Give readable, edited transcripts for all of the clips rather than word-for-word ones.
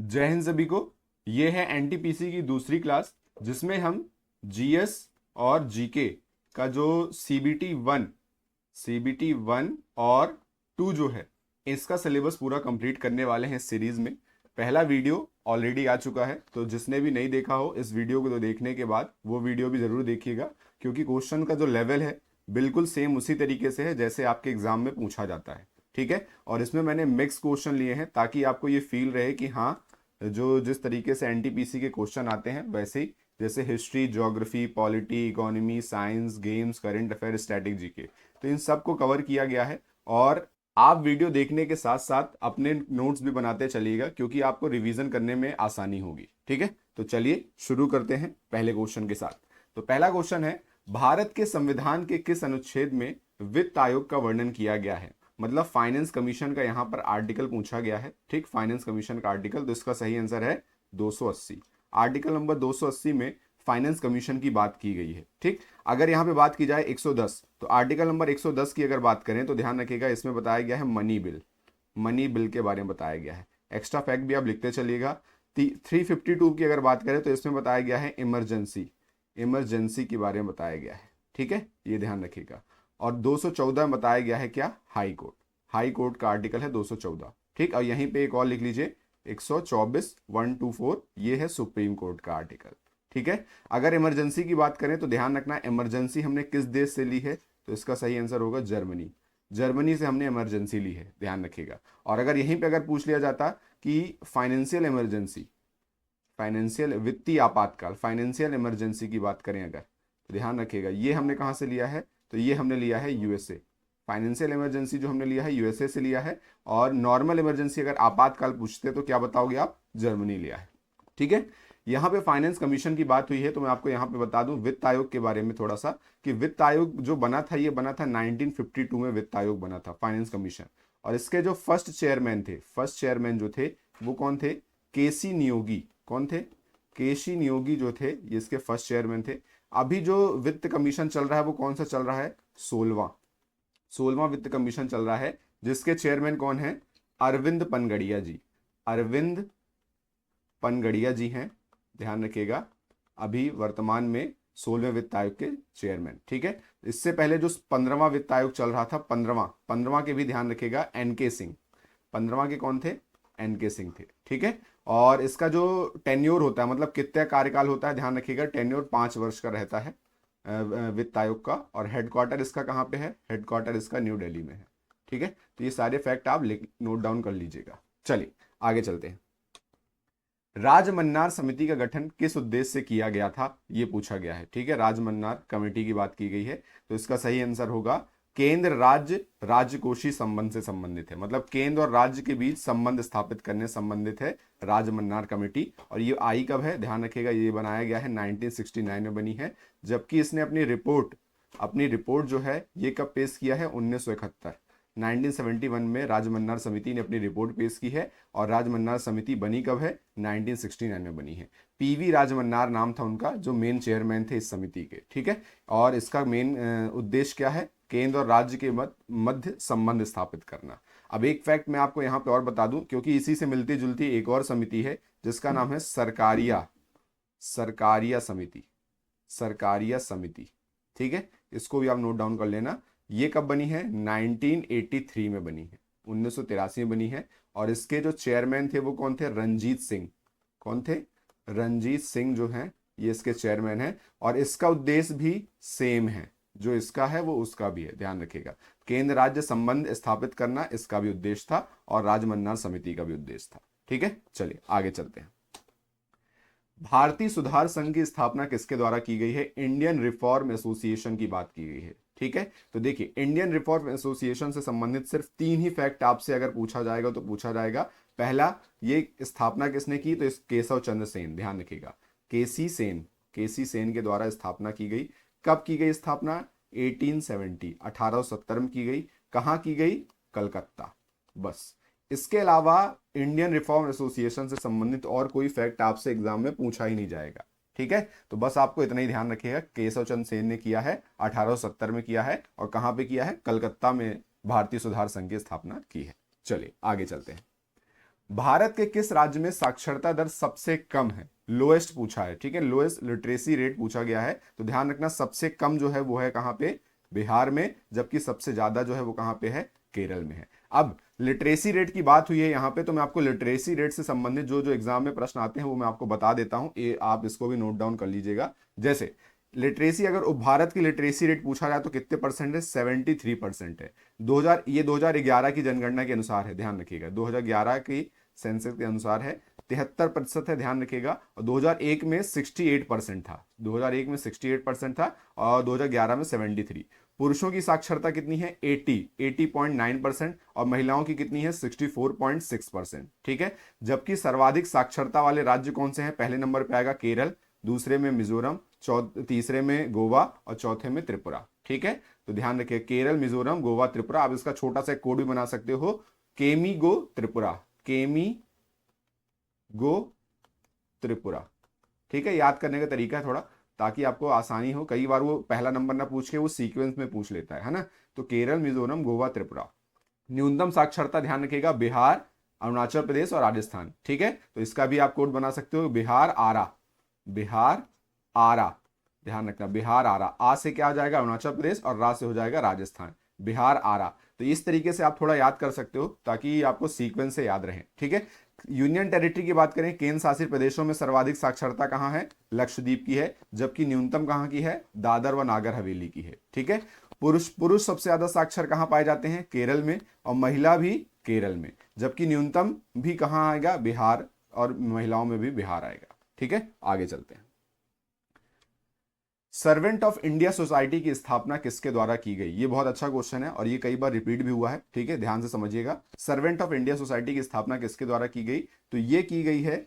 जय हिंद सभी को। ये है एनटीपीसी की दूसरी क्लास जिसमें हम जीएस और जीके का जो सीबीटी वन और टू जो है इसका सिलेबस पूरा कंप्लीट करने वाले हैं इस सीरीज में। पहला वीडियो ऑलरेडी आ चुका है, तो जिसने भी नहीं देखा हो इस वीडियो को तो देखने के बाद वो वीडियो भी ज़रूर देखिएगा, क्योंकि क्वेश्चन का जो लेवल है बिल्कुल सेम उसी तरीके से है जैसे आपके एग्जाम में पूछा जाता है। ठीक है, और इसमें मैंने मिक्स क्वेश्चन लिए हैं ताकि आपको ये फील रहे कि हाँ, जो जिस तरीके से एनटीपीसी के क्वेश्चन आते हैं वैसे ही, जैसे history, geography, polity, economy, science, games, current affair, static GK, तो इन सब को कवर किया गया है। और आप वीडियो देखने के साथ साथ अपने नोट्स भी बनाते चलिएगा, क्योंकि आपको रिवीजन करने में आसानी होगी। ठीक है, तो चलिए शुरू करते हैं पहले क्वेश्चन के साथ। तो पहला क्वेश्चन है, भारत के संविधान के किस अनुच्छेद में वित्त आयोग का वर्णन किया गया है? मतलब फाइनेंस कमीशन का यहां पर आर्टिकल पूछा गया है। ठीक, फाइनेंस कमीशन का आर्टिकल, तो इसका सही आंसर है 280। आर्टिकल नंबर 280 में फाइनेंस कमीशन की बात की गई है। ठीक, अगर यहां पे बात की जाए 110, तो आर्टिकल नंबर 110 की अगर बात करें तो ध्यान रखिएगा इसमें बताया गया है मनी बिल। मनी बिल के बारे में बताया गया है। एक्स्ट्रा फैक्ट भी आप लिखते चलिएगा। 352 की अगर बात करें तो इसमें बताया गया है इमरजेंसी। इमरजेंसी के बारे में बताया गया है। ठीक है, ये ध्यान रखिएगा। और 214 में बताया गया है क्या? High court. हाई कोर्ट का आर्टिकल है 214। ठीक, और यहीं पे एक और लिख लीजिए 124 124, ये है सुप्रीम कोर्ट का आर्टिकल। ठीक है, अगर इमरजेंसी की बात करें तो ध्यान रखना इमरजेंसी हमने किस देश से ली है, तो इसका सही आंसर होगा जर्मनी। जर्मनी से हमने इमरजेंसी ली है, ध्यान रखिएगा। और अगर यहीं पे अगर पूछ लिया जाता कि फाइनेंशियल इमरजेंसी, फाइनेंशियल वित्तीय आपातकाल, फाइनेंशियल इमरजेंसी की बात करें अगर, तो ध्यान रखिएगा ये हमने कहाँ से लिया है, तो ये हमने लिया है यूएसए। फाइनेंशियल इमरजेंसी जो हमने लिया है यूएसए से लिया है। और नॉर्मल इमरजेंसी अगर आपातकाल पूछते तो क्या बताओगे आप? जर्मनी लिया है। ठीक है, यहाँ पे फाइनेंस कमीशन की बात हुई है तो मैं आपको यहाँ पे बता दूं वित्त आयोग के बारे में थोड़ा सा, कि वित्त आयोग जो बना था ये बना था 1952 में। वित्त आयोग बना था, फाइनेंस कमीशन। और इसके जो फर्स्ट चेयरमैन थे, फर्स्ट चेयरमैन जो थे वो कौन थे? केसी नियोगी। कौन थे? केसी नियोगी जो थे ये इसके फर्स्ट चेयरमैन थे। अभी जो वित्त कमीशन चल रहा है वो कौन सा चल रहा है? 16वां वित्त कमीशन चल रहा है, जिसके चेयरमैन कौन है? अरविंद पनगड़िया जी। अरविंद पनगड़िया जी हैं, ध्यान रखिएगा, अभी वर्तमान में 16वें वित्त आयोग के चेयरमैन। ठीक है, इससे पहले जो 15वां वित्त आयोग चल रहा था, 15वां के भी ध्यान रखिएगा, एनके सिंह। 15वां के कौन थे? एनके सिंह थे। ठीक है, और इसका जो टेन्योर होता है, मतलब कितना कार्यकाल होता है, ध्यान रखिएगा, टेन्योर 5 वर्ष का रहता है वित्त आयोग का। और हेडक्वार्टर इसका कहाँ पे है? हेडक्वार्टर इसका न्यू दिल्ली में है। ठीक है, तो ये सारे फैक्ट आप नोट डाउन कर लीजिएगा। चलिए आगे चलते हैं। राजमन्नार समिति का गठन किस उद्देश्य से किया गया था, ये पूछा गया है। ठीक है, राजमन्नार कमेटी की बात की गई है, तो इसका सही आंसर होगा केंद्र राज्य राजकोषीय संबंध से संबंधित है। मतलब केंद्र और राज्य के बीच संबंध स्थापित करने संबंधित है राजमन्नार कमेटी। और ये आई कब है? ध्यान रखिएगा, ये बनाया गया है 1969 में बनी है। जबकि इसने अपनी रिपोर्ट जो है ये कब पेश किया है? 1971। 1971 में राजमन्नार समिति ने अपनी रिपोर्ट पेश की है। और राजमन्नार समिति बनी कब है? 1969 में बनी है। पीवी राजमन्नार नाम था उनका, जो मेन चेयरमैन थे इस समिति के। ठीक है, और इसका मेन उद्देश्य क्या है? केंद्र और राज्य के मध्य संबंध स्थापित करना। अब एक फैक्ट मैं आपको यहाँ पे और बता दूं, क्योंकि इसी से मिलती जुलती एक और समिति है जिसका नाम है सरकारिया सरकारिया समिति। सरकारिया समिति। ठीक है, इसको भी आप नोट डाउन कर लेना। ये कब बनी है? 1983 में बनी है, 1983 में बनी है। और इसके जो चेयरमैन थे वो कौन थे? रंजीत सिंह। कौन थे? रंजीत सिंह जो हैं ये इसके चेयरमैन हैं। और इसका उद्देश्य भी सेम है, जो इसका है वो उसका भी है, ध्यान रखिएगा। केंद्र राज्य संबंध स्थापित करना इसका भी उद्देश्य था, और राजमन्नार समिति का भी उद्देश्य था। ठीक है, चलिए आगे चलते हैं। भारतीय सुधार संघ की स्थापना किसके द्वारा की गई है? इंडियन रिफॉर्म एसोसिएशन की बात की गई है। ठीक है, तो देखिए इंडियन रिफॉर्म एसोसिएशन से संबंधित सिर्फ 3 ही फैक्ट आपसे अगर पूछा जाएगा तो पूछा जाएगा। पहला, ये स्थापना किसने की? तो इस केशव चंद्र सेन, ध्यान रखिएगा, केसी सेन के द्वारा स्थापना की गई। कब की गई स्थापना? 1870 में की गई। कहाँ की गई? कलकत्ता। बस, इसके अलावा इंडियन रिफॉर्म एसोसिएशन से संबंधित और कोई फैक्ट आपसे एग्जाम में पूछा ही नहीं जाएगा। ठीक है, तो बस आपको इतना ही ध्यान रखिएगा, केशव चंद्र सेन ने किया है, 1870 में किया है। और कहां पे किया है? कलकत्ता में भारतीय सुधार संघ की स्थापना की है। चलिए आगे चलते हैं। भारत के किस राज्य में साक्षरता दर सबसे कम है? लोएस्ट पूछा है, ठीक है, लोएस्ट लिटरेसी रेट पूछा गया है। तो ध्यान रखना, सबसे कम जो है वो है कहां पे? बिहार में, जबकि सबसे ज्यादा जो है वो कहां पे है? केरल में है। अब लिटरेसी रेट की बात हुई है यहां पे, तो मैं आपको लिटरेसी रेट से संबंधित जो जो एग्जाम में प्रश्न आते हैं वो मैं आपको बता देता हूं, ये आप इसको भी नोट डाउन कर लीजिएगा। जैसे लिटरेसी, अगर भारत की लिटरेसी रेट पूछा जाए तो कितने परसेंट है? 73% है। 2011 की जनगणना के अनुसार है, ध्यान रखिएगा, 2011 की सेंसस के अनुसार है, 73% है, ध्यान रखिएगा। और 2001 में 68% था, 2001 में 68% था, और 2011 में 73। पुरुषों की साक्षरता कितनी है? 80.9%, और महिलाओं की कितनी है? 64.6%, ठीक है। जबकि सर्वाधिक साक्षरता वाले राज्य कौन से हैं? पहले नंबर पे आएगा केरल, दूसरे में मिजोरम, तीसरे में गोवा, और चौथे में त्रिपुरा, ठीक है। तो ध्यान रखिए, केरल, मिजोरम, गोवा, त्रिपुरा। आप इसका छोटा सा कोड भी बना सकते हो, केमी गो त्रिपुरा, केमी गो त्रिपुरा, ठीक है। याद करने का तरीका है थोड़ा, ताकि आपको आसानी हो। कई बार वो पहला नंबर ना पूछ के वो सीक्वेंस में पूछ लेता है ना। तो केरल, मिजोरम, गोवा, त्रिपुरा। न्यूनतम साक्षरता ध्यान रखिएगा, बिहार, अरुणाचल प्रदेश और राजस्थान, ठीक है। तो इसका भी आप कोड बना सकते हो, बिहार आरा, बिहार आरा, ध्यान रखना, बिहार आरा। आ से क्या आ जाएगा? अरुणाचल प्रदेश, और रा से हो जाएगा राजस्थान, बिहार आरा। तो इस तरीके से आप थोड़ा याद कर सकते हो, ताकि आपको सीक्वेंस से याद रहे, ठीक है। यूनियन टेरिटरी की बात करें, केंद्र शासित प्रदेशों में सर्वाधिक साक्षरता कहां है? लक्षद्वीप की है, जबकि न्यूनतम कहां की है? दादर व नागर हवेली की है, ठीक है। पुरुष पुरुष सबसे ज्यादा साक्षर कहां पाए जाते हैं? केरल में, और महिला भी केरल में, जबकि न्यूनतम भी कहां आएगा? बिहार, और महिलाओं में भी बिहार आएगा, ठीक है। आगे चलते हैं। सर्वेंट ऑफ इंडिया सोसाइटी की स्थापना किसके द्वारा की गई? ये बहुत अच्छा क्वेश्चन है, और ये कई बार रिपीट भी हुआ है, ठीक है, ध्यान से समझिएगा। सर्वेंट ऑफ इंडिया सोसाइटी की स्थापना किसके द्वारा की गई? तो ये की गई है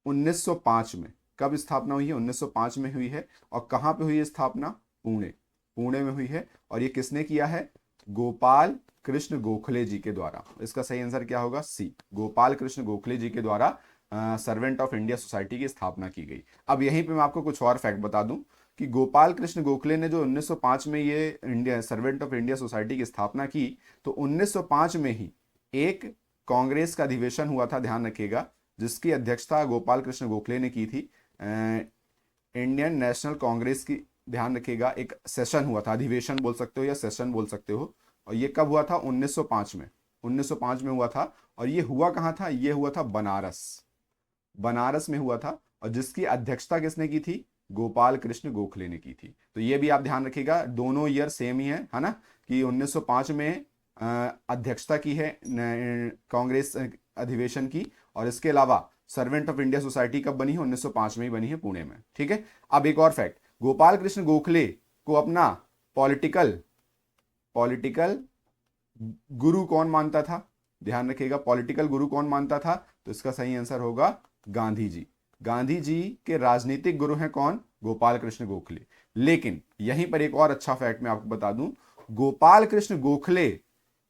1905 में। कब स्थापना हुई है? 1905 में हुई है। और कहां पे हुई है स्थापना? पुणे, पुणे में हुई है। और ये किसने किया है? गोपाल कृष्ण गोखले जी के द्वारा। इसका सही आंसर क्या होगा? सी, गोपाल कृष्ण गोखले जी के द्वारा सर्वेंट ऑफ इंडिया सोसाइटी की स्थापना की गई। अब यहीं पे मैं आपको कुछ और फैक्ट बता दूं कि गोपाल कृष्ण गोखले ने जो 1905 में ये India servant of India society की स्थापना की, तो 1905 में ही एक कांग्रेस का अधिवेशन हुआ था, ध्यान रखिएगा, जिसकी अध्यक्षता गोपाल कृष्ण गोखले ने की थी। इंडियन नेशनल कांग्रेस की, ध्यान रखिएगा, एक सेशन हुआ था, अधिवेशन बोल सकते हो या सेशन बोल सकते हो। और ये कब हुआ था? 1905 में, 1905 में हुआ था। और ये हुआ कहां था? ये हुआ था बनारस, बनारस में हुआ था। और जिसकी अध्यक्षता किसने की थी? गोपाल कृष्ण गोखले ने की थी। तो ये भी आप ध्यान रखिएगा, दोनों ईयर सेम ही है ना, कि 1905 में अध्यक्षता की है कांग्रेस अधिवेशन की। और इसके अलावा सर्वेंट ऑफ इंडिया सोसाइटी कब बनी है? 1905 में ही बनी है, पुणे में, ठीक है। अब एक और फैक्ट, गोपाल कृष्ण गोखले को अपना पॉलिटिकल पॉलिटिकल गुरु कौन मानता था? ध्यान रखिएगा, पॉलिटिकल गुरु कौन मानता था? तो इसका सही आंसर होगा गांधी जी। गांधी जी के राजनीतिक गुरु हैं कौन? गोपाल कृष्ण गोखले। लेकिन यहीं पर एक और अच्छा फैक्ट मैं आपको बता दूं, गोपाल कृष्ण गोखले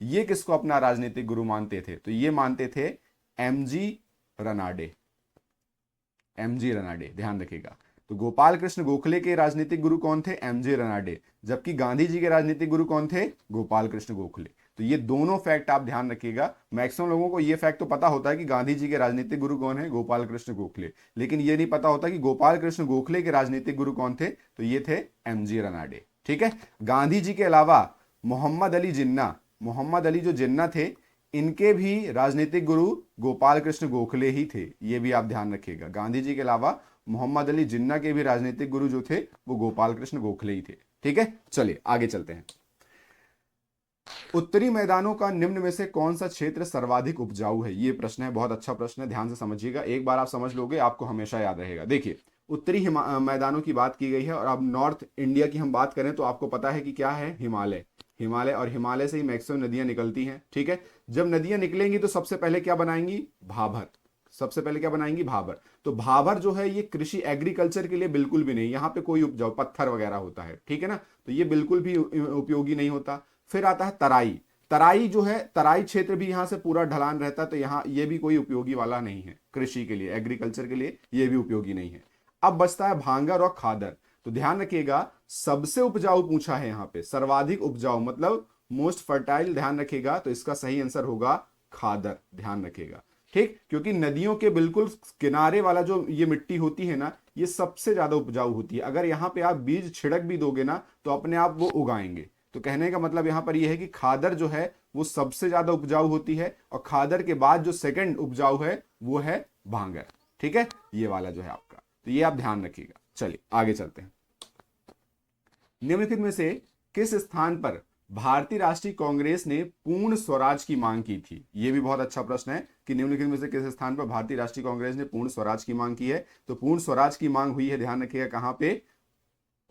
ये किसको अपना राजनीतिक गुरु मानते थे? तो ये मानते थे एमजी रनाडे, एमजी रनाडे, ध्यान रखिएगा। तो गोपाल कृष्ण गोखले के राजनीतिक गुरु कौन थे? एमजी रनाडे। जबकि गांधी जी के राजनीतिक गुरु कौन थे? गोपाल कृष्ण गोखले। तो ये दोनों फैक्ट आप ध्यान रखिएगा। मैक्सिमम लोगों को ये फैक्ट तो पता होता है कि गांधी जी के राजनीतिक गुरु कौन है? गोपाल कृष्ण गोखले। लेकिन ये नहीं पता होता कि गोपाल कृष्ण गोखले के राजनीतिक गुरु कौन थे? तो ये थे एमजी रनाडे, ठीक है। गांधी जी के अलावा मोहम्मद अली जिन्ना, मोहम्मद अली जो जिन्ना थे, इनके भी राजनीतिक गुरु गोपाल कृष्ण गोखले ही थे। ये भी आप ध्यान रखिएगा, गांधी जी के अलावा मोहम्मद अली जिन्ना के भी राजनीतिक गुरु जो थे वो गोपाल कृष्ण गोखले ही थे, ठीक है। चलिए आगे चलते हैं। उत्तरी मैदानों का निम्न में से कौन सा क्षेत्र सर्वाधिक उपजाऊ है? ये प्रश्न है, बहुत अच्छा प्रश्न है, ध्यान से समझिएगा। एक बार आप समझ लोगे आपको हमेशा याद रहेगा। देखिए, उत्तरी मैदानों की बात की गई है। और अब नॉर्थ इंडिया की हम बात करें तो आपको पता है कि क्या है? हिमालय, हिमालय। और हिमालय से ही मैक्सिमम नदियां निकलती हैं, ठीक है। जब नदियां निकलेंगी तो सबसे पहले क्या बनाएंगी? भाबर। सबसे पहले क्या बनाएंगी? भाबर। तो भाबर जो है ये कृषि एग्रीकल्चर के लिए बिल्कुल भी नहीं, यहाँ पे कोई उपजाऊ पत्थर वगैरह होता है, ठीक है ना, तो ये बिल्कुल भी उपयोगी नहीं होता। फिर आता है तराई। तराई जो है, तराई क्षेत्र भी यहां से पूरा ढलान रहता है, तो यहाँ ये भी कोई उपयोगी वाला नहीं है कृषि के लिए, एग्रीकल्चर के लिए ये भी उपयोगी नहीं है। अब बचता है भांगर और खादर। तो ध्यान रखिएगा, सबसे उपजाऊ पूछा है यहाँ पे, सर्वाधिक उपजाऊ मतलब मोस्ट फर्टाइल, ध्यान रखिएगा। तो इसका सही आंसर होगा खादर, ध्यान रखिएगा। ठीक, क्योंकि नदियों के बिल्कुल किनारे वाला जो ये मिट्टी होती है ना, ये सबसे ज्यादा उपजाऊ होती है। अगर यहाँ पे आप बीज छिड़क भी दोगे ना तो अपने आप वो उगाएंगे। तो कहने का मतलब यहाँ पर ये है कि खादर जो है वो सबसे ज्यादा उपजाऊ होती है, और खादर के बाद जो सेकंड उपजाऊ है वो है भांगर। ठीक है, ये वाला जो है आपका, तो ये आप ध्यान रखिएगा। चलिए आगे चलते हैं। निम्नलिखित में से किस स्थान पर भारतीय राष्ट्रीय कांग्रेस ने पूर्ण स्वराज की मांग की थी? यह भी बहुत अच्छा प्रश्न है कि निम्नलिखित में से किस स्थान पर भारतीय राष्ट्रीय कांग्रेस ने पूर्ण स्वराज की मांग की है? तो पूर्ण स्वराज की मांग हुई है, ध्यान रखिएगा, कहां पे?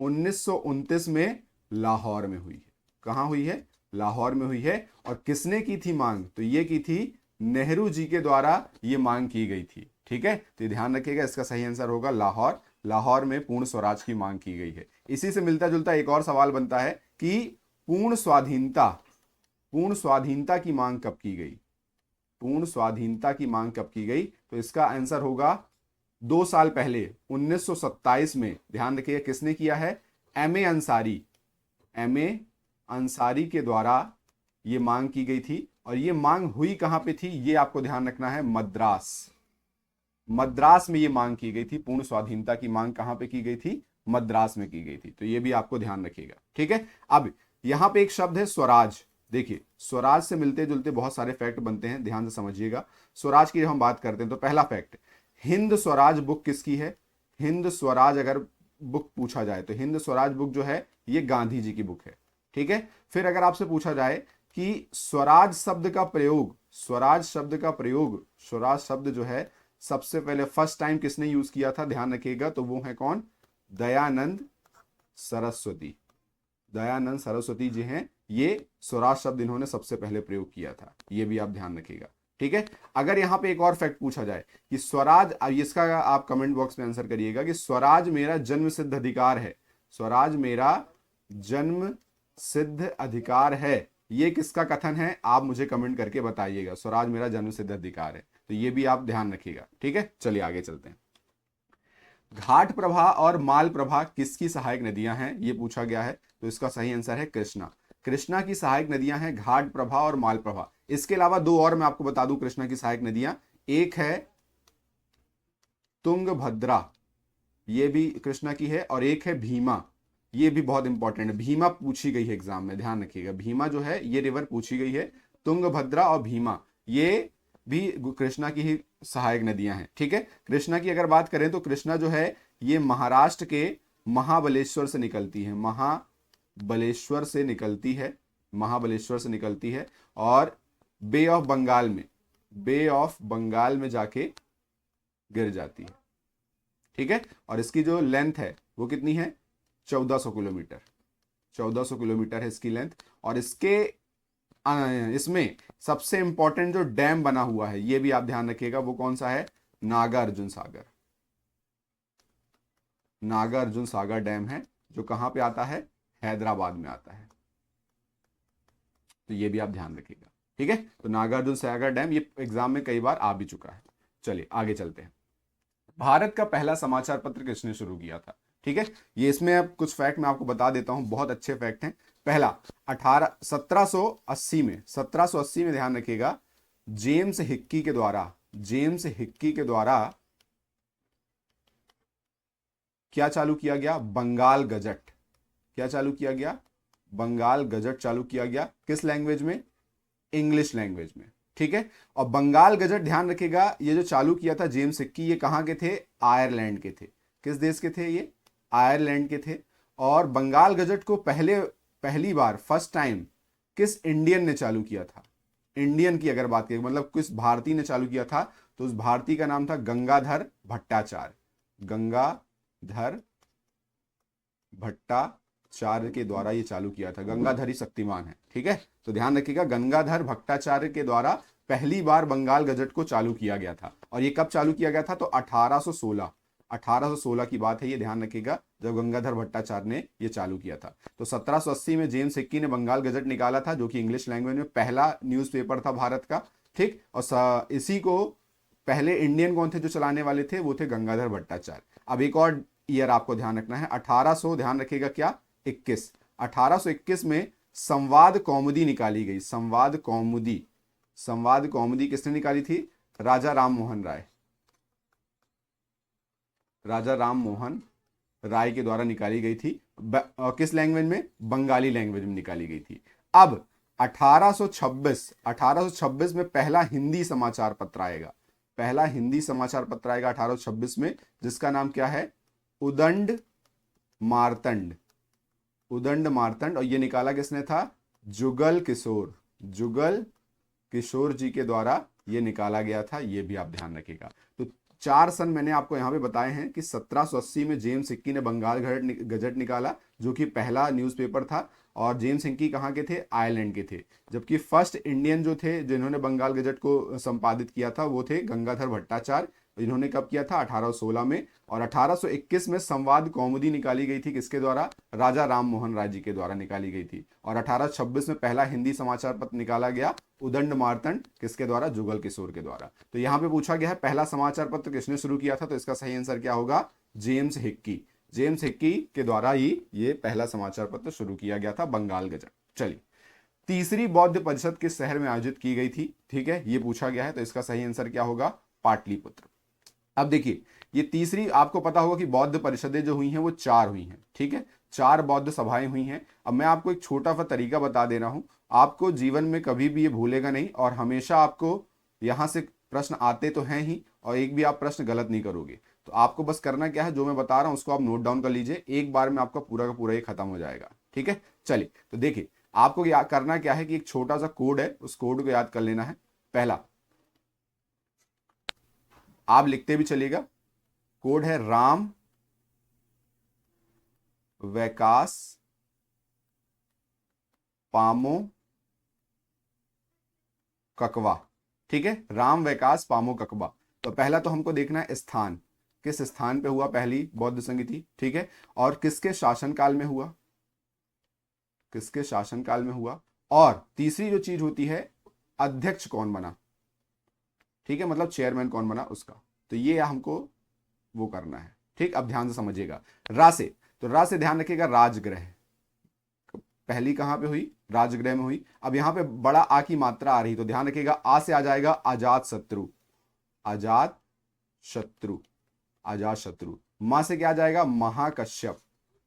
1929 में लाहौर में हुई है। कहां हुई है? लाहौर में हुई है। और किसने की थी मांग? तो ये की थी नेहरू जी के द्वारा ये मांग की गई थी। ठीक है, तो ध्यान रखिएगा, इसका सही आंसर होगा लाहौर। लाहौर में पूर्ण स्वराज की मांग की गई है। इसी से मिलता जुलता एक और सवाल बनता है कि पूर्ण स्वाधीनता की मांग कब की गई? पूर्ण स्वाधीनता की मांग कब की गई? तो इसका आंसर होगा 2 साल पहले, 1927 में। ध्यान रखिएगा, किसने किया है? एम ए अंसारी के द्वारा ये मांग की गई थी। और ये मांग हुई कहां पे थी? ये आपको ध्यान रखना है, मद्रास में ये मांग की गई थी। पूर्ण स्वाधीनता की मांग कहां पे की गई थी? मद्रास में की गई थी। तो ये भी आपको ध्यान रखिएगा। ठीक है, अब यहां पे एक शब्द है स्वराज। देखिए, स्वराज से मिलते जुलते बहुत सारे फैक्ट बनते हैं, ध्यान से समझिएगा। स्वराज की जब हम बात करते हैं तो पहला फैक्ट, हिंद स्वराज बुक किसकी है? हिंद स्वराज अगर बुक पूछा जाए तो हिंद स्वराज बुक जो है ये गांधी जी की बुक है। ठीक है, फिर अगर आपसे पूछा जाए कि स्वराज शब्द का प्रयोग, स्वराज शब्द जो है सबसे पहले फर्स्ट टाइम किसने यूज किया था? ध्यान रखिएगा, तो वो है कौन? दयानंद सरस्वती जी हैं। ये स्वराज शब्द इन्होंने सबसे पहले प्रयोग किया था। ये भी आप ध्यान रखिएगा। ठीक है, अगर यहां पे एक और फैक्ट पूछा जाए कि स्वराज, इसका आप कमेंट बॉक्स में आंसर करिएगा कि स्वराज मेरा जन्म सिद्ध अधिकार है। स्वराज मेरा जन्म सिद्ध अधिकार है, ये किसका कथन है? आप मुझे कमेंट करके बताइएगा। स्वराज मेरा जन्म सिद्ध अधिकार है, तो ये भी आप ध्यान रखिएगा। ठीक है, चलिए आगे चलते हैं। घाट प्रभा और माल प्रभा किसकी सहायक नदियां हैं? ये पूछा गया है, तो इसका सही आंसर है कृष्णा की सहायक नदियां हैं घाट प्रभा और माल प्रभा। इसके अलावा दो और मैं आपको बता दूं कृष्णा की सहायक नदियां, एक है तुंगभद्रा, ये भी कृष्णा की है, और एक है भीमा। ये भी बहुत इंपॉर्टेंट है, भीमा पूछी गई है एग्जाम में, ध्यान रखिएगा। भीमा जो है ये रिवर पूछी गई है। तुंगभद्रा और भीमा ये भी कृष्णा की ही सहायक नदियां हैं। ठीक है, कृष्णा की अगर बात करें तो कृष्णा जो है ये महाराष्ट्र के महाबलेश्वर से निकलती है। महाबलेश्वर से निकलती है और बे ऑफ बंगाल में जाके गिर जाती है। ठीक है, और इसकी जो लेंथ है वो कितनी है? 1400 किलोमीटर। 1400 किलोमीटर है इसकी लेंथ। और इसमें सबसे इंपॉर्टेंट जो डैम बना हुआ है ये भी आप ध्यान रखिएगा, वो कौन सा है? नागार्जुन सागर डैम है, जो कहां पे आता है? हैदराबाद में आता है। तो ये भी आप ध्यान रखिएगा। ठीक है, तो नागार्जुन सागर डैम ये एग्जाम में कई बार आ भी चुका है। चलिए आगे चलते हैं। भारत का पहला समाचार पत्र किसने शुरू किया था? ठीक है, ये इसमें अब कुछ फैक्ट मैं आपको बता देता हूं, बहुत अच्छे फैक्ट हैं। पहला 1780 में ध्यान रखिएगा, जेम्स हिक्की के द्वारा क्या चालू किया गया? बंगाल गजट। क्या चालू किया गया? बंगाल गजट चालू किया गया। किस लैंग्वेज में? इंग्लिश लैंग्वेज में। ठीक है, और बंगाल गजट ध्यान रखिएगा, ये जो चालू किया था जेम्स हिक्की, ये कहां के थे? आयरलैंड के थे। किस देश के थे ये? आयरलैंड के थे। और बंगाल गजट को पहली बार फर्स्ट टाइम किस इंडियन ने चालू किया था? इंडियन की अगर बात करें, मतलब किस भारतीय ने चालू किया था, तो उस भारतीय का नाम था गंगाधर भट्टाचार्य के द्वारा ये चालू किया था। गंगाधर ही शक्तिमान है। ठीक है, तो ध्यान रखिएगा, गंगाधर भट्टाचार्य के द्वारा पहली बार बंगाल गजट को चालू किया गया था। और ये कब चालू किया गया था? तो 1816 की बात है, ये ध्यान रखिएगा, जब गंगाधर भट्टाचार्य ने ये चालू किया था। तो 1780 में जेम्स हिक्की ने बंगाल गजट निकाला था, जो कि इंग्लिश लैंग्वेज में पहला न्यूज़पेपर था भारत का। ठीक, और इसी को पहले इंडियन कौन थे जो चलाने वाले थे? वो थे गंगाधर भट्टाचार्य। अब एक और ईयर आपको ध्यान रखना है, 1800, ध्यान रखिएगा क्या? 1821 में संवाद कौमुदी निकाली गई। संवाद कौमुदी किसने निकाली थी? राजा राम मोहन राय, राजा राम मोहन राय के द्वारा निकाली गई थी। किस लैंग्वेज में? बंगाली लैंग्वेज में निकाली गई थी। अब 1826 में पहला हिंदी समाचार पत्र आएगा, पहला हिंदी समाचार पत्र आएगा 1826 में, जिसका नाम क्या है? उदंड मार्तंड, उदंड मार्तंड। और ये निकाला किसने था? जुगल किशोर, जुगल किशोर जी के द्वारा ये निकाला गया था। ये भी आप ध्यान रखिएगा। तो 4 सन मैंने आपको यहां पे बताए हैं कि 1780 में जेम्स हिक्की ने बंगाल गजट निकाला, जो कि पहला न्यूज़पेपर था। और जेम्स हिक्की कहाँ के थे? आयरलैंड के थे। जबकि फर्स्ट इंडियन जो थे जिन्होंने बंगाल गजट को संपादित किया था वो थे गंगाधर भट्टाचार्य। इन्होंने कब किया था? 1816 में। और 1821 में संवाद कौमुदी निकाली गई थी, किसके द्वारा? राजा राम मोहन राय जी के द्वारा निकाली गई थी। और 1826 में पहला हिंदी समाचार पत्र निकाला गया, उदंड मार्तंड, किसके द्वारा? जुगल किशोर के द्वारा। तो यहां पे पूछा गया है पहला समाचार पत्र किसने शुरू किया था, तो इसका सही आंसर क्या होगा? जेम्स हिक्की, जेम्स हिक्की के द्वारा ही ये पहला समाचार पत्र शुरू किया गया था, बंगाल गजट। चलिए, तीसरी बौद्ध परिषद किस शहर में आयोजित की गई थी? ठीक है, ये पूछा गया है, तो इसका सही आंसर क्या होगा? पाटलिपुत्र। अब देखिए, ये तीसरी, आपको पता होगा कि बौद्ध परिषदें जो हुई हैं वो 4 हुई हैं। ठीक है, 4 बौद्ध सभाएं हुई हैं। अब मैं आपको एक छोटा सा तरीका बता दे रहा हूं, आपको जीवन में कभी भी ये भूलेगा नहीं, और हमेशा आपको यहां से प्रश्न आते तो हैं ही, और एक भी आप प्रश्न गलत नहीं करोगे। तो आपको बस करना क्या है, जो मैं बता रहा हूं उसको आप नोट डाउन कर लीजिए, एक बार में आपका पूरा का पूरा ये खत्म हो जाएगा। ठीक है, चलिए, तो देखिए, आपको करना क्या है कि एक छोटा सा कोड है, उस कोड को याद कर लेना है। पहला, आप लिखते भी चलिएगा, कोड है राम वैकास पामो ककवा। ठीक है, राम वैकास पामो ककवा। तो पहला तो हमको देखना है स्थान, किस स्थान पे हुआ पहली बौद्ध संगीति। ठीक है, और किसके शासनकाल में हुआ, किसके शासनकाल में हुआ। और तीसरी जो चीज होती है, अध्यक्ष कौन बना। ठीक है, मतलब चेयरमैन कौन बना उसका। तो ये हमको वो करना है। ठीक, अब ध्यान से समझिएगा। रा से, तो रा से ध्यान रखिएगा, राजगृह पहली कहां पे हुई? राजगृह में हुई। अब यहां पे बड़ा आ की मात्रा आ रही, तो ध्यान रखिएगा, आ से आ जाएगा अजात शत्रु, अजात शत्रु, अजात शत्रु। मां से क्या आ जाएगा? महाकश्यप।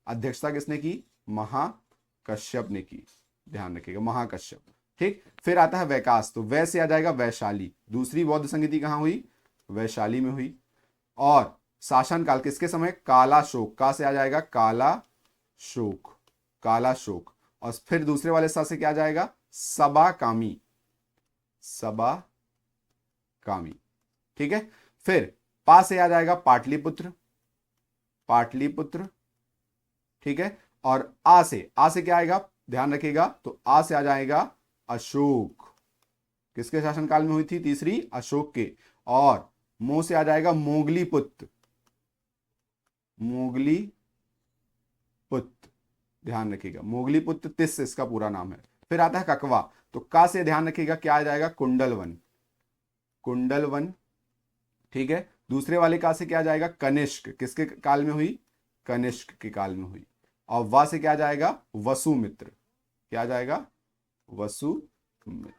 अध्यक्षता किसने की? महाकश्यप ने की, ध्यान रखिएगा, महाकश्यप। ठीक, फिर आता है वैकास, तो वै से आ जाएगा वैशाली। दूसरी बौद्ध संगीति कहां हुई? वैशाली में हुई। और शासनकाल किसके समय? काला शोक, का से आ जाएगा काला शोक, काला शोक। और फिर दूसरे वाले सा से क्या आ जाएगा? सबा कामी, सबा कामी। ठीक है, फिर पा से आ जाएगा पाटलिपुत्र, पाटलिपुत्र। ठीक है, और आ से क्या आएगा? ध्यान रखिएगा, तो आ से आ जाएगा अशोक, किसके शासनकाल में हुई थी? तीसरी, अशोक के। और मो से आ जाएगा मोगली पुत्र, मोगली पुत्र, ध्यान रखिएगा, मोगली पुत्र तिस इसका पूरा नाम है। फिर आता है ककवा, तो का से ध्यान रखिएगा क्या आ जाएगा? कुंडलवन, कुंडलवन। ठीक है, दूसरे वाले का से क्या आ जाएगा? कनिष्क, किसके काल में हुई? कनिष्क के काल में हुई। और वा से क्या आ जाएगा? वसुमित्र, क्या आ जाएगा? वसुमित्र।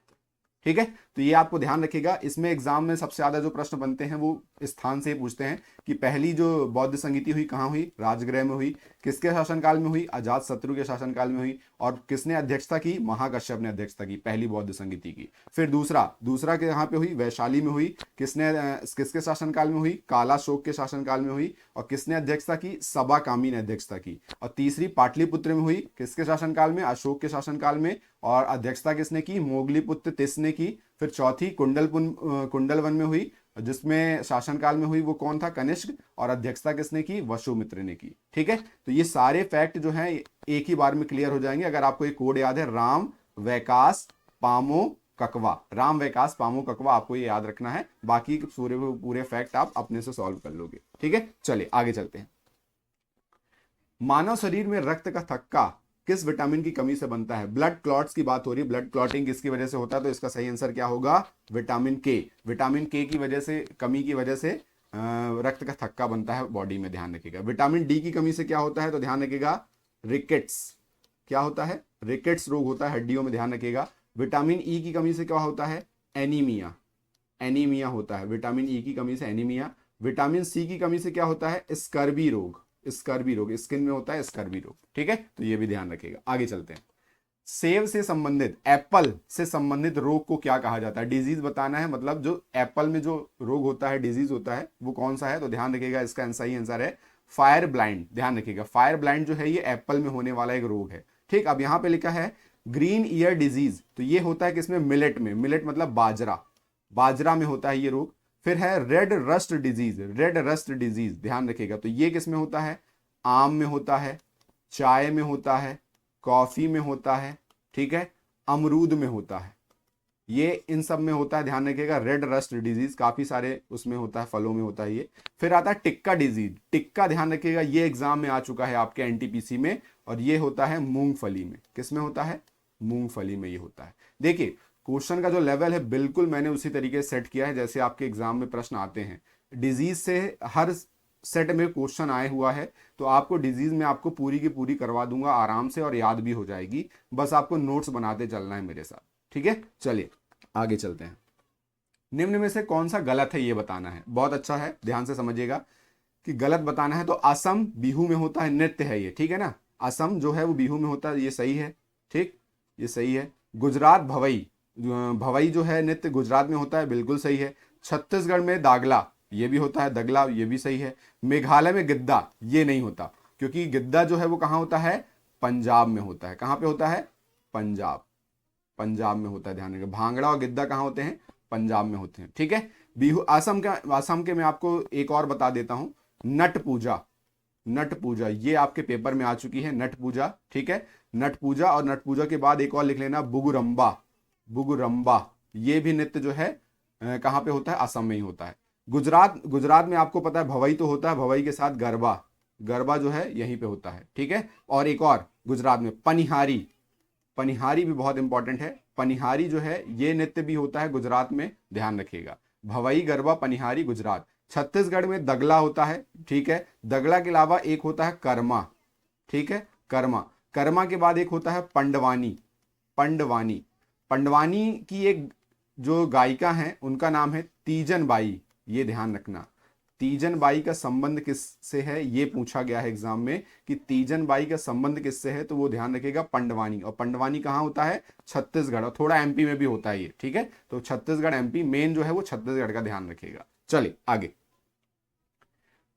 ठीक है, तो ये आपको ध्यान रखिएगा। इसमें एग्जाम में सबसे ज्यादा जो प्रश्न बनते हैं वो स्थान से ही पूछते हैं कि पहली जो बौद्ध संगीति हुई कहाँ हुई? राजगृह में हुई। किसके शासनकाल में हुई? अजात शत्रु के शासनकाल में हुई। और किसने अध्यक्षता की? महाकश्यप ने अध्यक्षता की पहली बौद्ध संगीति की। फिर दूसरा के यहाँ पे हुई? वैशाली में हुई। किसके शासनकाल में हुई? कालाशोक के शासनकाल में हुई। और किसने अध्यक्षता की? सबा कामी ने अध्यक्षता की। और तीसरी पाटलिपुत्र में हुई, किसके शासनकाल में? अशोक के शासनकाल में। और अध्यक्षता किसने की? मोगलीपुत्र तिस ने की। फिर चौथी कुंडलवन में हुई, जिसमें शासनकाल में हुई वो कौन था? कनिष्क। और अध्यक्षता किसने की? वसुमित्र ने की। ठीक है, तो ये सारे फैक्ट जो हैं एक ही बार में क्लियर हो जाएंगे अगर आपको एक कोड याद है, राम वैकास पामो ककवा। राम वैकास पामो ककवा, आपको ये याद रखना है। बाकी पूरे फैक्ट आप अपने से सॉल्व कर लोगे। ठीक है, चलिए आगे चलते हैं। मानव शरीर में रक्त का थक्का किस विटामिन की कमी से बनता है? ब्लड क्लॉट्स की बात हो रही है, ब्लड क्लॉटिंग किसकी वजह से होता है? तो इसका सही आंसर क्या होगा? विटामिन के। विटामिन के की वजह से, कमी की वजह से रक्त का थक्का बनता है बॉडी में, ध्यान रखिएगा। विटामिन डी की कमी से क्या होता है? तो ध्यान रखिएगा, रिकेट्स। क्या होता है? रिकेट्स रोग होता है हड्डियों में, ध्यान रखिएगा। विटामिन ई की कमी से क्या होता है? एनीमिया, एनीमिया होता है, विटामिन ई की कमी से एनीमिया। विटामिन सी की कमी से क्या होता है, स्कर्वी रोग, स्कर्वी रोग, स्किन में होता है स्कर्वी रोग, ठीक है, तो ये भी ध्यान रखिएगा। आगे चलते हैं। सेब से संबंधित, एप्पल से संबंधित रोग को क्या कहा जाता है, डिजीज बताना है, मतलब जो एप्पल में जो रोग होता है, डिजीज होता है, वो कौन सा है, तो ध्यान रखिएगा, इसका सही आंसर है फायर ब्लाइंड। ध्यान रखिएगा, फायर ब्लाइंड जो है ये एप्पल में होने वाला एक रोग है, ठीक। अब यहां पे लिखा है ग्रीन ईयर डिजीज, तो ये होता है किसमें, मिलेट में, मिलेट मतलब बाजरा, बाजरा में होता है ये रोग। फिर है red rust disease, red rust disease, ध्यान रखिएगा, तो ये किसमें होता है, आम में होता है, चाय में होता है, कॉफी में होता है, ठीक है, अमरूद में होता है, ये इन सब में होता है, ध्यान रखिएगा। रेड रस्ट डिजीज काफी सारे उसमें होता है, फलों में होता है ये। फिर आता है टिक्का डिजीज, टिक्का ध्यान रखिएगा, ये एग्जाम में आ चुका है आपके एनटीपीसी में, और ये होता है मूंगफली में, किस में होता है, मूंगफली में ये होता है। देखिए क्वेश्चन का जो लेवल है बिल्कुल मैंने उसी तरीके से सेट किया है जैसे आपके एग्जाम में प्रश्न आते हैं। डिजीज से हर सेट में क्वेश्चन आए हुआ है, तो आपको डिजीज में आपको पूरी की पूरी करवा दूंगा आराम से, और याद भी हो जाएगी, बस आपको नोट्स बनाते चलना है मेरे साथ, ठीक है। चलिए आगे चलते हैं। निम्न में से कौन सा गलत है ये बताना है, बहुत अच्छा है, ध्यान से समझिएगा कि गलत बताना है। तो असम बिहू में होता है, नृत्य है ये, ठीक है ना, असम जो है वो बिहू में होता है, ये सही है, ठीक, ये सही है। गुजरात भवई, भवई जो है नृत्य गुजरात में होता है, बिल्कुल सही है। छत्तीसगढ़ में दागला, ये भी होता है, दगला, ये भी सही है। मेघालय में गिद्दा, ये नहीं होता, क्योंकि गिद्दा जो है वो कहाँ होता है, पंजाब में होता है। कहाँ पे होता है, पंजाब, पंजाब में होता है, ध्यान रखिए। भांगड़ा और गिद्दा कहाँ होते हैं, पंजाब में होते हैं, ठीक है। बिहू असम का, असम के मैं आपको एक और बता देता हूं, नट पूजा, नट पूजा ये आपके पेपर में आ चुकी है, नट पूजा, ठीक है, नट पूजा। और नट पूजा के बाद एक और लिख लेना, बुगुरम्बा, बुगुरम्बा, ये भी नृत्य जो है कहाँ पे होता है, असम में ही होता है। गुजरात, गुजरात में आपको पता है भवई तो होता है, भवई के साथ गरबा, गरबा जो है यहीं पे होता है, ठीक है। और एक और गुजरात में पनिहारी, पनिहारी भी बहुत इंपॉर्टेंट है, पनिहारी जो है ये नृत्य भी होता है गुजरात में, ध्यान रखिएगा। भवई, गरबा, पनिहारी गुजरात। छत्तीसगढ़ में दगला होता है, ठीक है, दगला के अलावा एक होता है कर्मा, ठीक है, कर्मा। कर्मा के बाद एक होता है पंडवानी, पंडवानी, पंडवानी की एक जो गायिका हैं उनका नाम है तीजन बाई, ये ध्यान रखना। तीजन बाई का संबंध किससे है ये पूछा गया है एग्जाम में, कि तीजन बाई का संबंध किससे है, तो वो ध्यान रखिएगा पंडवानी। और पंडवानी कहाँ होता है, छत्तीसगढ़, और थोड़ा एमपी में भी होता है ये, ठीक है, तो छत्तीसगढ़ एमपी, मेन जो है वो छत्तीसगढ़ का, ध्यान रखिएगा। चलिए आगे।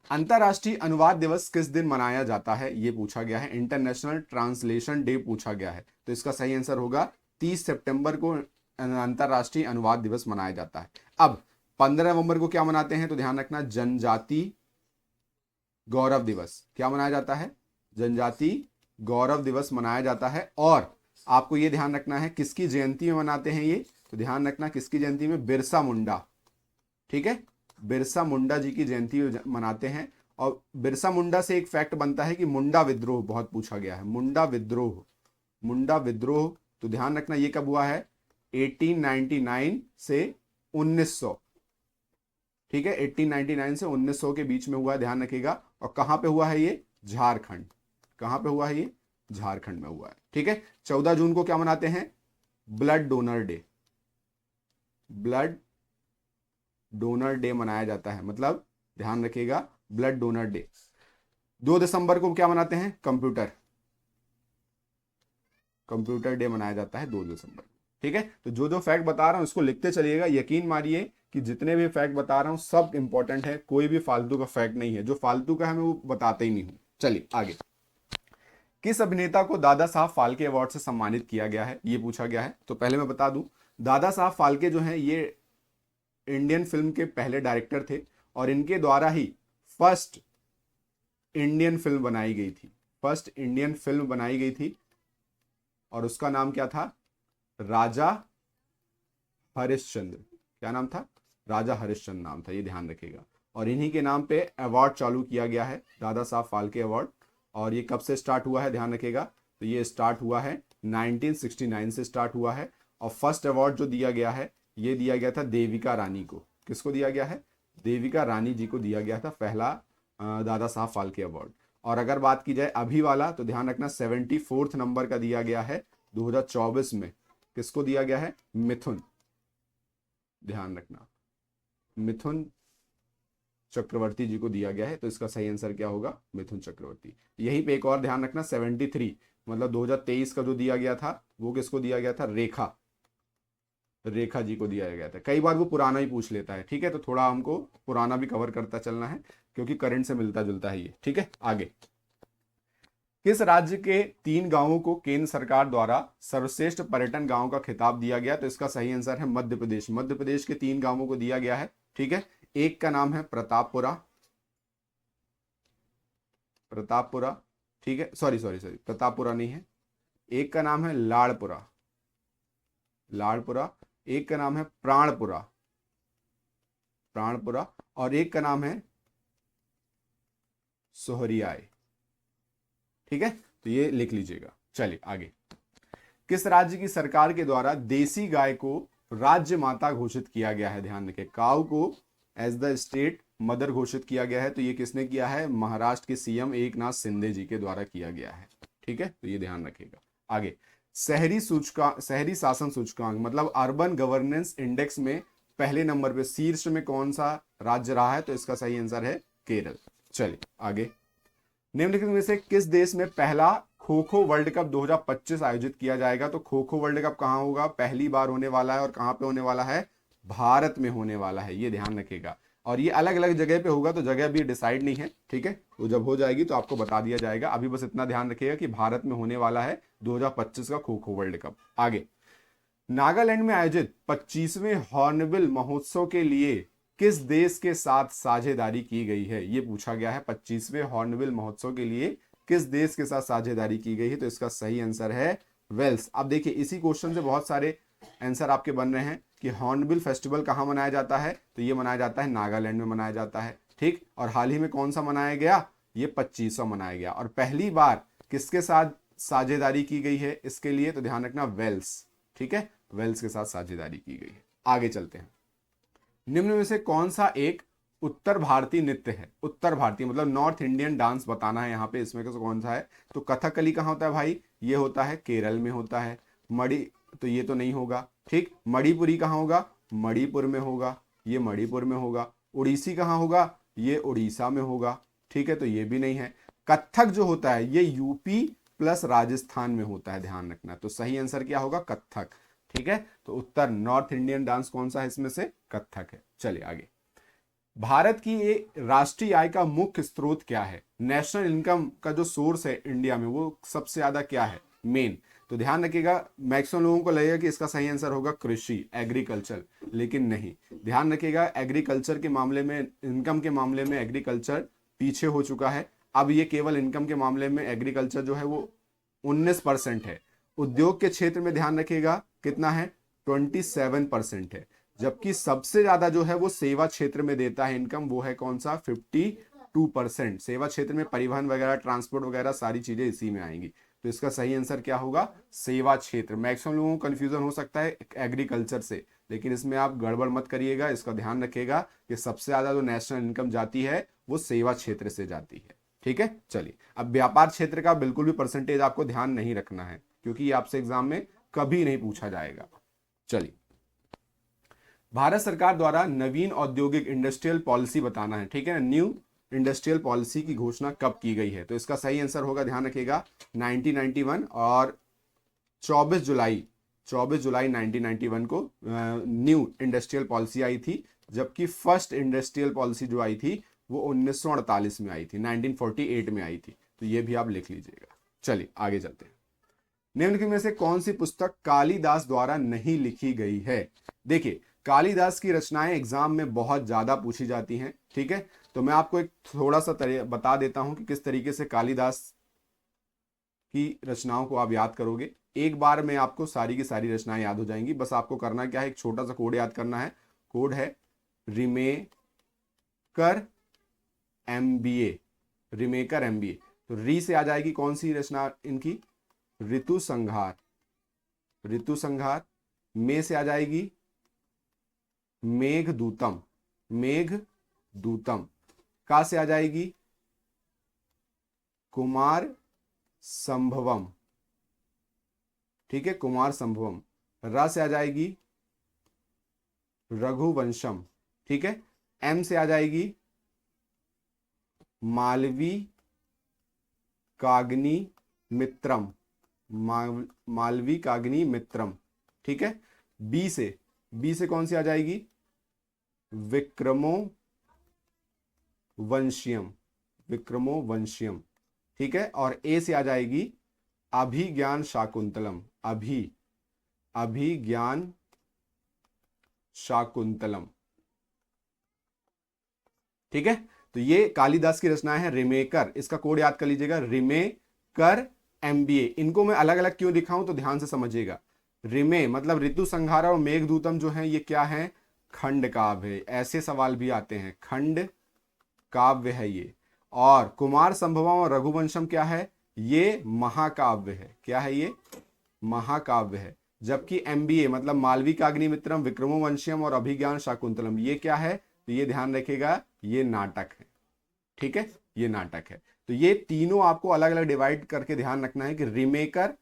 अंतरराष्ट्रीय अनुवाद दिवस किस दिन मनाया जाता है ये पूछा गया है, इंटरनेशनल ट्रांसलेशन डे पूछा गया है, तो इसका सही आंसर होगा 30 सितंबर को अंतरराष्ट्रीय अनुवाद दिवस मनाया जाता है। अब 15 नवंबर को क्या मनाते हैं, तो ध्यान रखना, जनजाति गौरव दिवस, क्या मनाया जाता है, जनजाति गौरव दिवस मनाया जाता है। और आपको यह ध्यान रखना है किसकी जयंती में मनाते हैं ये, तो ध्यान रखना किसकी जयंती में, बिरसा मुंडा, ठीक है, बिरसा मुंडा जी की जयंती मनाते हैं। और बिरसा मुंडा से एक फैक्ट बनता है कि मुंडा विद्रोह बहुत पूछा गया है, मुंडा विद्रोह, मुंडा विद्रोह, तो ध्यान रखना ये कब हुआ है, 1899 से 1900, ठीक है, 1899 से 1900 के बीच में हुआ है, ध्यान रखिएगा। और कहां पे हुआ है ये, झारखंड, कहां पे हुआ है ये, झारखंड में हुआ है, ठीक है। 14 जून को क्या मनाते हैं, blood donor day, blood donor day मनाया जाता है, मतलब ध्यान रखिएगा ब्लड डोनर डे। 2 दिसंबर को क्या मनाते हैं, कंप्यूटर, कंप्यूटर डे मनाया जाता है 2 दिसंबर, ठीक है। तो जो जो फैक्ट बता रहा हूं इसको लिखते चलिएगा, यकीन मानिए कि जितने भी फैक्ट बता रहा हूं सब इंपॉर्टेंट है, कोई भी फालतू का फैक्ट नहीं है, जो फालतू का है मैं वो बताते ही नहीं हूं। चलिए आगे। किस अभिनेता को दादा साहब फाल्के अवार्ड से सम्मानित किया गया है ये पूछा गया है, तो पहले मैं बता दूं, दादा साहब फाल्के जो है ये इंडियन फिल्म के पहले डायरेक्टर थे, और इनके द्वारा ही फर्स्ट इंडियन फिल्म बनाई गई थी, फर्स्ट इंडियन फिल्म बनाई गई थी, और उसका नाम क्या था, राजा हरिश्चंद्र, क्या नाम था, राजा हरिश्चंद्र नाम था, ये ध्यान रखिएगा। और इन्हीं के नाम पे अवार्ड चालू किया गया है, दादा साहब फाल्के अवार्ड। और ये कब से स्टार्ट हुआ है, ध्यान रखिएगा, तो ये स्टार्ट हुआ है 1969 से स्टार्ट हुआ है। और फर्स्ट अवार्ड जो दिया गया है ये दिया गया था देविका रानी को, किसको दिया गया है, देविका रानी जी को दिया गया था पहला दादा साहब फाल्के अवार्ड। और अगर बात की जाए अभी वाला, तो ध्यान रखना 74 नंबर का दिया गया है 2024 में, किसको दिया गया है, मिथुन, ध्यान रखना मिथुन चक्रवर्ती जी को दिया गया है, तो इसका सही आंसर क्या होगा, मिथुन चक्रवर्ती। यहीं पे एक और ध्यान रखना, 73 मतलब 2023 का जो दिया गया था वो किसको दिया गया था, रेखा, रेखा जी को दिया गया था। कई बार वो पुराना ही पूछ लेता है, ठीक है, तो थोड़ा हमको पुराना भी कवर करता चलना है क्योंकि करंट से मिलता जुलता है ये, ठीक है। आगे, किस राज्य के 3 गांवों को केंद्र सरकार द्वारा सर्वश्रेष्ठ पर्यटन गांव का खिताब दिया गया, तो इसका सही आंसर है मध्य प्रदेश। मध्य प्रदेश के 3 गांवों को दिया गया है, ठीक है। एक का नाम है प्रतापपुरा, प्रतापपुरा, ठीक है, सॉरी सॉरी सॉरी, प्रतापपुरा नहीं है। एक का नाम है लाड़पुरा, लाड़पुरा। एक का नाम है प्राणपुरा, प्राणपुरा। और एक का नाम है सोहरियाय, ठीक है, तो ये लिख लीजिएगा। चलिए आगे, किस राज्य की सरकार के द्वारा देसी गाय को राज्य माता घोषित किया गया है, ध्यान रखें, काऊ को एज द स्टेट मदर घोषित किया गया है, तो ये किसने किया है, महाराष्ट्र के सीएम एकनाथ शिंदे जी के द्वारा किया गया है, ठीक है, तो ये ध्यान रखिएगा। आगे, शहरी सूचकांक, शहरी शासन सूचकांक मतलब अर्बन गवर्नेंस इंडेक्स में पहले नंबर पे शीर्ष में कौन सा राज्य रहा है, तो इसका सही आंसर है केरल। चलिए आगे, निम्नलिखित में से किस देश में पहला खो खो वर्ल्ड कप 2025 आयोजित किया जाएगा, तो खो खो वर्ल्ड कप कहां होगा, पहली बार होने वाला है, और कहां पे होने वाला है, भारत में होने वाला है, ये ध्यान रखिएगा। और ये अलग अलग जगह पे होगा, तो जगह अभी डिसाइड नहीं है, ठीक है, वो जब हो जाएगी तो आपको बता दिया जाएगा। अभी बस इतना ध्यान रखिएगा कि भारत में होने वाला है 2025 का खो खो वर्ल्ड कप। आगे, नागालैंड में आयोजित 25वें हॉर्नबिल महोत्सव के लिए किस देश के साथ साझेदारी की गई है, ये पूछा गया है। 25वें हॉर्नबिल महोत्सव के लिए किस देश के साथ साझेदारी की गई है, तो इसका सही आंसर है वेल्स। अब देखिए, इसी क्वेश्चन से बहुत सारे आंसर आपके बन रहे हैं कि हॉर्नबिल फेस्टिवल कहां मनाया जाता है, तो ये मनाया जाता है नागालैंड में मनाया जाता है, ठीक। और हाल ही में कौन सा मनाया गया, ये 25वां मनाया गया। और पहली बार किसके साथ साझेदारी की गई है इसके लिए, तो ध्यान रखना वेल्स, ठीक है, वेल्स के साथ साझेदारी की गई है। आगे चलते हैं, निम्न में से कौन सा एक उत्तर भारतीय नृत्य है, उत्तर भारतीय मतलब नॉर्थ इंडियन डांस बताना है यहाँ पे, इसमें से कौन सा है, तो कथकली कहाँ होता है भाई, ये होता है केरल में होता है। मणि, तो ये तो नहीं होगा, ठीक। मणिपुरी कहाँ होगा, मणिपुर में होगा, ये मणिपुर में होगा। उड़ीसी कहाँ होगा, ये उड़ीसा में होगा, ठीक है, तो ये भी नहीं है। कथक जो होता है ये यूपी प्लस राजस्थान में होता है, ध्यान रखना। तो सही आंसर क्या होगा, कथक, ठीक है। तो उत्तर नॉर्थ इंडियन डांस कौन सा है इसमें से, कथक है। चलिए आगे, भारत की ये राष्ट्रीय आय का मुख्य स्रोत क्या है, नेशनल इनकम का जो सोर्स है इंडिया में वो सबसे ज्यादा क्या है, मेन, तो ध्यान रखिएगा। मैक्सिमम लोगों को लगेगा कि इसका सही आंसर होगा कृषि, एग्रीकल्चर, लेकिन नहीं। ध्यान रखिएगा, एग्रीकल्चर के मामले में, इनकम के मामले में एग्रीकल्चर पीछे हो चुका है। अब ये केवल इनकम के मामले में एग्रीकल्चर जो है वो 19% है। उद्योग के क्षेत्र में ध्यान रखिएगा कितना है, 27% है। जबकि सबसे ज्यादा जो है वो सेवा क्षेत्र में देता है इनकम, वो है कौन सा, 52%। सेवा क्षेत्र में परिवहन वगैरह, ट्रांसपोर्ट वगैरह सारी चीजें इसी में आएंगी। तो इसका सही आंसर क्या होगा, सेवा क्षेत्र। मैक्सिमम लोगों को कंफ्यूजन हो सकता है एग्रीकल्चर से, लेकिन इसमें आप गड़बड़ मत करिएगा, इसका ध्यान रखिएगा कि सबसे ज्यादा जो नेशनल इनकम जाती है वो सेवा क्षेत्र से जाती है, ठीक है। चलिए, अब व्यापार क्षेत्र का बिल्कुल भी परसेंटेज आपको ध्यान नहीं रखना है क्योंकि ये आपसे एग्जाम में कभी नहीं पूछा जाएगा। चलिए, भारत सरकार द्वारा नवीन औद्योगिक इंडस्ट्रियल पॉलिसी बताना है, ठीक है, न्यू इंडस्ट्रियल पॉलिसी की घोषणा कब की गई है, तो इसका सही आंसर होगा, ध्यान रखिएगा, 1991 और 24 जुलाई 1991 को न्यू इंडस्ट्रियल पॉलिसी आई थी। जबकि फर्स्ट इंडस्ट्रियल पॉलिसी जो आई थी वो 1948 में आई थी, 1948 में आई थी, तो ये भी आप लिख लीजिएगा। चलिए आगे चलते हैं, निम्नलिखित में से कौन सी पुस्तक कालिदास द्वारा नहीं लिखी गई है। देखिए, कालिदास की रचनाएं एग्जाम में बहुत ज्यादा पूछी जाती हैं, ठीक है, तो मैं आपको एक थोड़ा सा बता देता हूं कि किस तरीके से कालिदास की रचनाओं को आप याद करोगे। एक बार में आपको सारी की सारी रचनाएं याद हो जाएंगी। बस आपको करना क्या है, एक छोटा सा कोड याद करना है। कोड है रिमेकर एमबीए, रिमेकर एमबीए। तो री से आ जाएगी कौन सी रचना इनकी, ऋतु संहार, ऋतु संहार। में से आ जाएगी मेघदूतम, मेघदूतम। का से आ जाएगी कुमार संभवम, ठीक है, कुमार संभवम। रा से आ जाएगी रघुवंशम, ठीक है। एम से आ जाएगी मालवी काग्नि मित्रम, मालवी काग्नि मित्रम, ठीक है। बी से कौन सी आ जाएगी, विक्रमो वंशियम, विक्रमो वंशियम, ठीक है। और ए से आ जाएगी अभिज्ञान शाकुंतलम, अभिज्ञान शाकुंतलम, ठीक है। तो ये कालिदास की रचनाएं हैं। रिमेकर, इसका कोड याद कर लीजिएगा, रिमेकर एमबीए। इनको मैं अलग अलग क्यों दिखाऊं तो ध्यान से समझिएगा। रिमे मतलब ऋतु संहार और मेघदूतम जो है ये क्या है, खंड काव्य, ऐसे सवाल भी आते हैं, खंड काव्य है ये। और कुमार संभवम और रघुवंशम क्या है, ये महाकाव्य है, क्या है ये, महाकाव्य है। जबकि एमबीए मतलब मालवी काग्निमित्रम, विक्रमो वंशियम और अभिज्ञान शाकुंतलम ये क्या है, तो ये ध्यान रखिएगा ये नाटक है, ठीक है, ये नाटक है। तो ये तीनों आपको अलग अलग डिवाइड करके ध्यान रखना है कि रिमेकर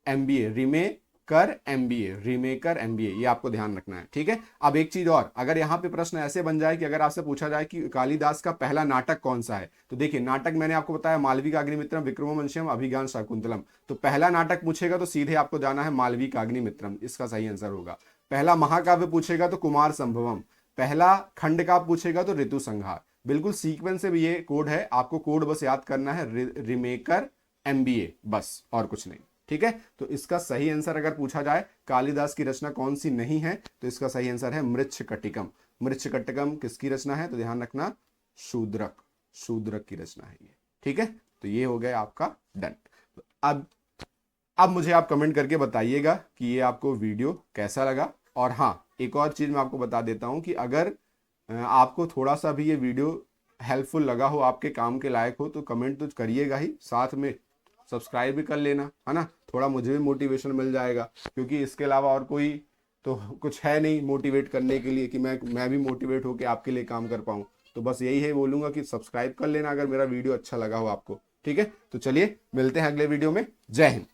एमबीए, रिमेकर एमबीए, रिमेकर एमबीए, ये आपको ध्यान रखना है, ठीक है। अब एक चीज और, अगर यहां पे प्रश्न ऐसे बन जाए कि अगर आपसे पूछा जाए कि कालिदास का पहला नाटक कौन सा है, तो देखिए नाटक मैंने आपको बताया मालवी काग्निमित्रम, विक्रमोवंशियम, अभिज्ञान शाकुंतलम। तो पहला नाटक पूछेगा तो सीधे आपको जाना है मालवी काग्निमित्रम, इसका सही आंसर होगा। पहला महाकाव्य पूछेगा तो कुमार संभवम, पहला खंड काव्य पूछेगा तो ऋतु संहार। बिल्कुल सीक्वेंस से भी ये कोड है, आपको कोड बस याद करना है, रिमेकर एमबीए, बस और कुछ नहीं, ठीक है। तो इसका सही आंसर अगर पूछा जाए कालिदास की रचना कौन सी नहीं है, तो इसका सही आंसर है मृच्छकटिकम। मृच्छकटिकम किसकी रचना है, तो ध्यान रखना शूद्रक, शूद्रक की रचना है ये, ठीक है। तो ये हो गया आपका डन। अब मुझे आप कमेंट करके बताइएगा कि ये आपको वीडियो कैसा लगा। और हाँ, एक और चीज मैं आपको बता देता हूं कि अगर आपको थोड़ा सा भी ये वीडियो हेल्पफुल लगा हो, आपके काम के लायक हो, तो कमेंट तो करिएगा ही, साथ में सब्सक्राइब भी कर लेना, है ना, थोड़ा मुझे भी मोटिवेशन मिल जाएगा, क्योंकि इसके अलावा और कोई तो कुछ है नहीं मोटिवेट करने के लिए कि मैं भी मोटिवेट होकर आपके लिए काम कर पाऊँ। तो बस यही है, बोलूँगा कि सब्सक्राइब कर लेना अगर मेरा वीडियो अच्छा लगा हो आपको, ठीक है। तो चलिए मिलते हैं अगले वीडियो में, जय हिंद।